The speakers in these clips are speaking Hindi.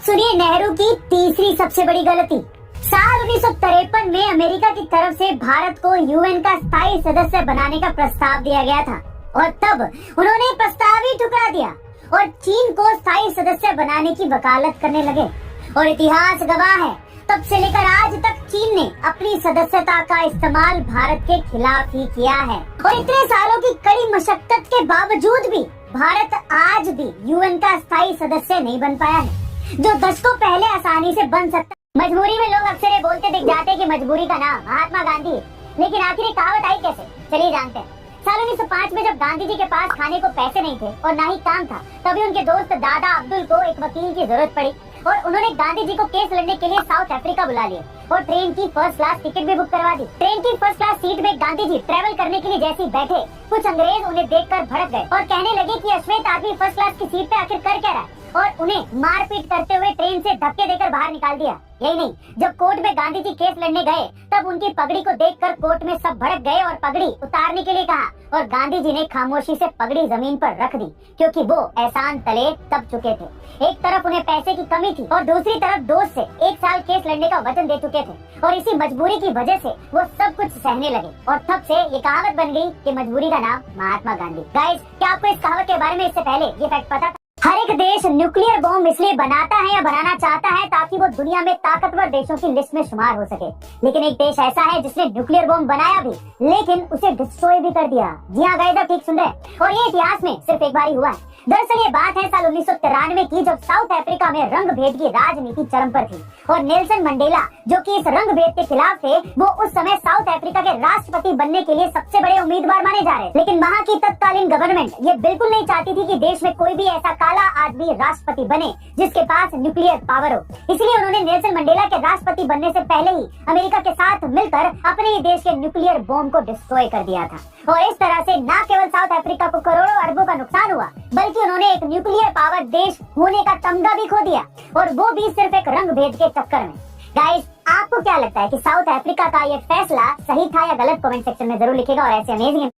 सुनिए नेहरू की तीसरी सबसे बड़ी गलती। साल 1953 में अमेरिका की तरफ से भारत को यूएन का स्थायी सदस्य बनाने का प्रस्ताव दिया गया था और तब उन्होंने प्रस्ताव ही ठुकरा दिया और चीन को स्थायी सदस्य बनाने की वकालत करने लगे। और इतिहास गवाह है, तब से लेकर आज तक चीन ने अपनी सदस्यता का इस्तेमाल भारत के खिलाफ ही किया है। और इतने सालों की कड़ी मशक्कत के बावजूद भी भारत आज भी यूएन का स्थायी सदस्य नहीं बन पाया है, जो दशकों पहले आसानी से बन सकता। मजबूरी में लोग अक्सर ये बोलते दिख जाते हैं कि मजबूरी का नाम महात्मा गांधी है, लेकिन आखिर ये कहावत आई कैसे, चलिए जानते हैं। साल 1905 में जब गांधी जी के पास खाने को पैसे नहीं थे और ना ही काम था, तभी उनके दोस्त दादा अब्दुल को एक वकील की जरूरत पड़ी और उन्होंने गांधी जी को केस लड़ने के लिए साउथ अफ्रीका बुला लिया और ट्रेन की फर्स्ट क्लास टिकट भी बुक करवा दी। ट्रेन की फर्स्ट क्लास सीट में गांधी जी ट्रेवल करने के लिए जैसे ही बैठे, कुछ अंग्रेज उन्हें देखकर भड़क गए और कहने लगे कि अश्वेत आदमी फर्स्ट क्लास की सीट पे आखिर कर क्या रहा है, और उन्हें मारपीट करते हुए ट्रेन से धक्के देकर बाहर निकाल दिया। यही नहीं, जब कोर्ट में गांधी जी केस लड़ने गए तब उनकी पगड़ी को देखकर कोर्ट में सब भड़क गए और पगड़ी उतारने के लिए कहा और गांधी जी ने खामोशी से पगड़ी जमीन पर रख दी, क्योंकि वो एहसान तले तब चुके थे। एक तरफ उन्हें पैसे की कमी थी और दूसरी तरफ दोस्त से 1 साल केस लड़ने का वचन दे चुके थे और इसी मजबूरी की वजह से वो सब कुछ सहने लगे और तब से ये कहावत बन गई कि मजबूरी का नाम महात्मा गांधी। गाइस, क्या आपको इस कहावत के बारे में इससे पहले ये फैक्ट पता था? हर एक देश न्यूक्लियर बॉम्ब इसलिए बनाता है या बनाना चाहता है ताकि वो दुनिया में ताकतवर देशों की लिस्ट में शुमार हो सके, लेकिन एक देश ऐसा है जिसने न्यूक्लियर बॉम्ब बनाया भी लेकिन उसे डिस्ट्रॉय भी कर दिया। जी हाँ गाइस, आप ठीक सुन रहे हैं और ये इतिहास में सिर्फ एक बार ही हुआ है। दरअसल ये बात है साल 1993 की, जब साउथ अफ्रीका में रंग भेद की राजनीति चरम पर थी और नेल्सन मंडेला, जो कि इस रंग भेद के खिलाफ थे, वो उस समय साउथ अफ्रीका के राष्ट्रपति बनने के लिए सबसे बड़े उम्मीदवार माने जा रहे। लेकिन वहाँ की तत्कालीन गवर्नमेंट ये बिल्कुल नहीं चाहती थी कि देश में कोई भी ऐसा काला आदमी राष्ट्रपति बने जिसके पास न्यूक्लियर पावर हो। इसलिए उन्होंने नेल्सन मंडेला के राष्ट्रपति बनने से पहले ही अमेरिका के साथ मिलकर अपने ही देश के न्यूक्लियर बॉम्ब को डिस्ट्रॉय कर दिया था और इस तरह से न केवल साउथ अफ्रीका को करोड़ों अरबों का नुकसान हुआ, बल्कि उन्होंने एक न्यूक्लियर पावर देश होने का तमगा भी खो दिया, और वो भी सिर्फ एक रंग भेद के चक्कर में। गाइस, आपको क्या लगता है कि साउथ अफ्रीका का ये फैसला सही था या गलत? कमेंट सेक्शन में जरूर लिखेगा और ऐसे अमेजिंग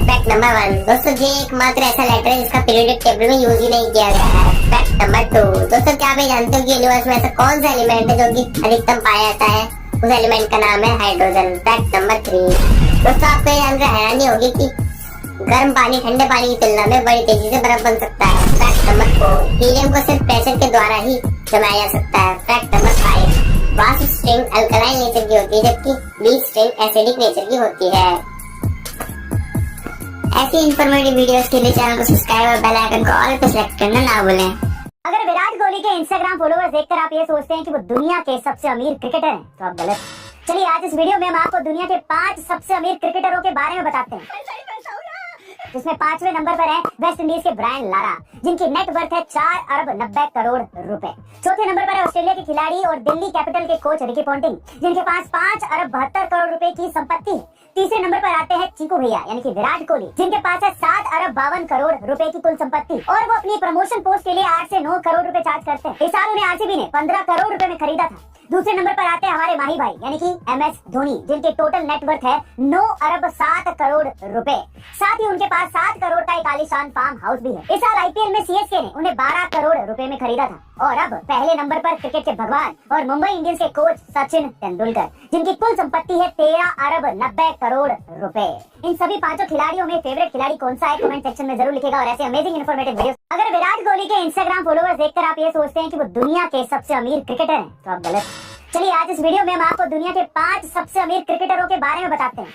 फैक्ट नंबर 1, दोस्तों ये एकमात्र ऐसा लेटर है जिसका पीरियोडिक टेबल में यूज ही नहीं किया गया है। फैक्ट नंबर 2, दोस्तों क्या आप ये जानते हो कि यूनिवर्स में ऐसा कौन सा एलिमेंट है जो कि अधिकतम पाया जाता है? उस एलिमेंट का नाम है हाइड्रोजन। फैक्ट नंबर 3, दोस्तों आपको ये जानकर हैरानी होगी कि गर्म पानी ठंडे पानी की तुलना में बड़ी तेजी से बर्फ बन सकता है। फैक्ट नंबर 4, हीलियम को सिर्फ प्रेशर के द्वारा ही जमाया जा सकता है। फैक्ट नंबर 5, वाष्प स्ट्रिंग अल्कलाइन नेचर की होती है जबकि बीज स्ट्रिंग एसिडिक नेचर की होती है। ऐसी इंफॉर्मेटिव वीडियोस के लिए चैनल को सब्सक्राइब और बेल आइकन को ऑल पे सेलेक्ट करना ना भूलें। अगर विराट कोहली के इंस्टाग्राम फॉलोअर्स देखकर आप ये सोचते हैं कि वो दुनिया के सबसे अमीर क्रिकेटर हैं, तो आप गलत। चलिए आज इस वीडियो में हम आपको दुनिया के 5 सबसे अमीर क्रिकेटरों के बारे में बताते हैं, जिसमें 5वें नंबर पर है वेस्ट इंडीज के ब्रायन लारा, जिनकी नेट वर्थ है 4 अरब 90 करोड़ रुपए। चौथे नंबर पर है ऑस्ट्रेलिया के खिलाड़ी और दिल्ली कैपिटल के कोच रिकी पॉन्टिंग, जिनके पास 5 अरब 72 करोड़ रुपए की संपत्ति है। तीसरे नंबर पर आते हैं चीकू भैया यानी कि विराट कोहली, जिनके पास है 7 अरब 52 करोड़ रुपए की कुल संपत्ति और वो अपनी प्रमोशन पोस्ट के लिए 8 से 9 करोड़ रुपए चार्ज करते हैं। इस साल उन्हें आरसीबी ने 15 करोड़ रुपए में खरीदा था। दूसरे नंबर पर आते हैं हमारे माही भाई यानी कि MS धोनी, जिनके टोटल नेट वर्थ है 9 अरब 7 करोड़ रुपए। साथ ही उनके पास 7 करोड़ का एक आलीशान फार्म हाउस भी है। इस साल IPL में CSK ने उन्हें 12 करोड़ रुपए में खरीदा था। और अब पहले नंबर पर क्रिकेट के भगवान और मुंबई इंडियंस के कोच सचिन तेंदुलकर, जिनकी कुल संपत्ति है 13 अरब 90 करोड़ रुपए। इन सभी 5 खिलाड़ियों में फेवरेट खिलाड़ी कौन सा है? कमेंट सेक्शन में जरूर लिखेगा और ऐसे अमेजिंग इन्फॉर्मेटिव वीडियो। अगर विराट कोहली के इंस्टाग्राम फॉलोअर्स देखकर आप ये सोचते हैं कि वो दुनिया के सबसे अमीर क्रिकेटर हैं, तो आप गलत। चलिए आज इस वीडियो में हम आपको दुनिया के 5 सबसे अमीर क्रिकेटरों के बारे में बताते हैं,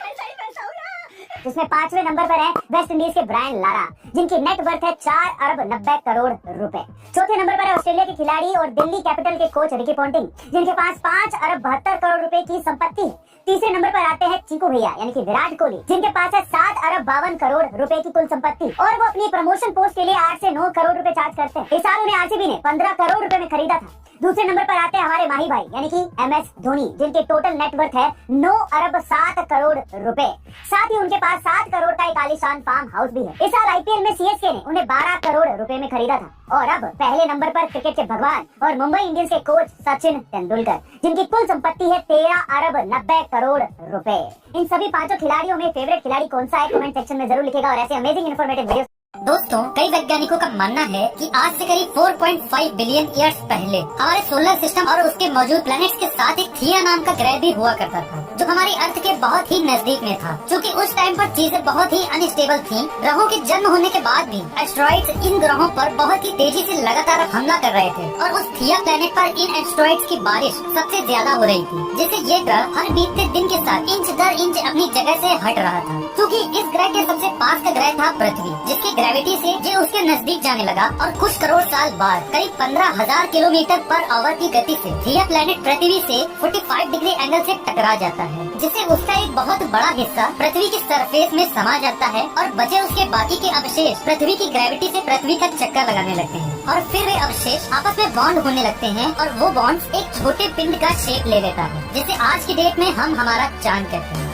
जिसमें 5वें नंबर पर है वेस्ट इंडीज के ब्रायन लारा, जिनकी नेट वर्थ है 4 अरब 90 करोड़ रुपए। चौथे नंबर पर है ऑस्ट्रेलिया के खिलाड़ी और दिल्ली कैपिटल के कोच रिकी पॉन्टिंग, जिनके पास 5 अरब 72 करोड़ रुपए की संपत्ति है। तीसरे नंबर पर आते हैं चीकू भैया यानी कि विराट कोहली, जिनके पास है 7 अरब 52 करोड़ रुपए की कुल संपत्ति और वो अपनी प्रमोशन पोस्ट के लिए 8 से 9 करोड़ रुपए चार्ज करते हैं। इस साल उन्हें आरसीबी ने 15 करोड़ रुपए में खरीदा था। दूसरे नंबर पर आते हैं हमारे माही भाई यानी कि MS धोनी, जिनके टोटल नेट वर्थ है 9 अरब 7 करोड़ रुपए। साथ ही उनके पास 7 करोड़ का एक आलीशान फार्म हाउस भी है। इस साल IPL में CSK ने उन्हें 12 करोड़ रुपए में खरीदा था। और अब पहले नंबर पर क्रिकेट के भगवान और मुंबई इंडियंस के कोच सचिन तेंदुलकर, जिनकी कुल संपत्ति है 13 अरब 90 करोड़ रुपए। इन सभी 5 खिलाड़ियों में फेवरेट खिलाड़ी कौन सा है? कमेंट सेक्शन में जरूर लिखेगा और ऐसे अमेजिंग इन्फॉर्मेटिव वीडियो दोस्तों, कई वैज्ञानिकों का मानना है कि आज से करीब 4.5 बिलियन ईयर्स पहले हमारे सोलर सिस्टम और उसके मौजूद प्लैनेट्स के साथ एक थिया नाम का ग्रह भी हुआ करता था, जो हमारी अर्थ के बहुत ही नजदीक में था। क्योंकि उस टाइम पर चीजें बहुत ही अनस्टेबल थीं, ग्रहों के जन्म होने के बाद भी एस्ट्रॉइड्स इन ग्रहों पर बहुत ही तेजी से लगातार हमला कर रहे थे और उस थिया प्लैनेट पर इन एस्ट्रॉइड्स की बारिश सबसे ज्यादा हो रही थी, जिससे ये ग्रह हर बीतते दिन के साथ इंच दर इंच अपनी जगह से हट रहा था। क्योंकि इस ग्रह के सबसे पास का ग्रह था पृथ्वी, जिसकी ग्रेविटी से ये उसके नजदीक जाने लगा और कुछ करोड़ साल बाद करीब 15,000 किलोमीटर पर आवर की गति से थिया प्लैनेट पृथ्वी से 45 डिग्री एंगल से टकरा जाता है, जिससे उसका एक बहुत बड़ा हिस्सा पृथ्वी की सरफेस में समा जाता है और बचे उसके बाकी के अवशेष पृथ्वी की ग्रेविटी से पृथ्वी का चक्कर लगाने लगते हैं और फिर वे अवशेष आपस में बॉन्ड होने लगते हैं और वो बॉन्ड एक छोटे पिंड का शेप ले लेता है, जिसे आज की डेट में हम हमारा चांद कहते हैं।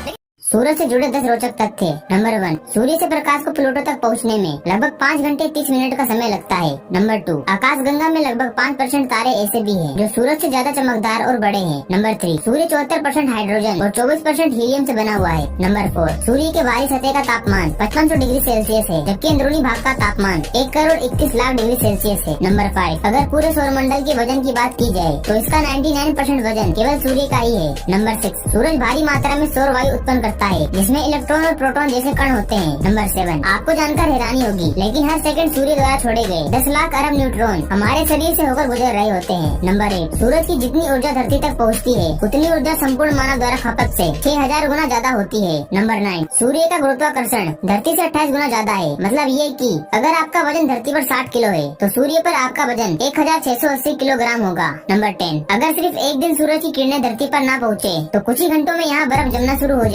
सूरज से जुड़े 10 रोचक तथ्य। नंबर 1, सूर्य से प्रकाश को प्लूटो तक पहुंचने में लगभग 5 घंटे 30 मिनट का समय लगता है। नंबर 2, आकाशगंगा में लगभग 5% तारे ऐसे भी हैं जो सूरज से ज्यादा चमकदार और बड़े हैं। नंबर 3, सूर्य 74% हाइड्रोजन और 24% हीलियम से बना हुआ है। नंबर 4, सूर्य के बाहरी सतह का तापमान 5500 डिग्री सेल्सियस है, जबकि अंदरूनी भाग का तापमान 1,31,00,000 डिग्री सेल्सियस है। नंबर 5, अगर पूरे सौरमंडल के वजन की बात की जाए तो इसका 99% वजन केवल सूर्य का ही है। नंबर 6, सूरज भारी मात्रा में सौर वायु उत्पन्न करता है, जिसमें इलेक्ट्रॉन और प्रोटॉन जैसे कण होते हैं। नंबर 7, आपको जानकर हैरानी होगी, लेकिन हर सेकंड सूर्य द्वारा छोड़े गए 10 लाख अरब न्यूट्रॉन हमारे शरीर से होकर गुजर रहे होते हैं। नंबर 8, सूरज की जितनी ऊर्जा धरती तक पहुंचती है, उतनी ऊर्जा संपूर्ण मानव द्वारा खपत से 6000 गुना ज्यादा होती है। नंबर 9, सूर्य का गुरुत्वाकर्षण धरती से 28 गुना ज्यादा है। मतलब ये कि अगर आपका वजन धरती पर 60 किलो है, तो सूर्य पर आपका वजन 1680 किलोग्राम होगा। नंबर 10, अगर सिर्फ एक दिन सूरज की किरणें धरती पर ना पहुँचे तो कुछ ही घंटों में यहाँ बर्फ जमना शुरू हो जाए।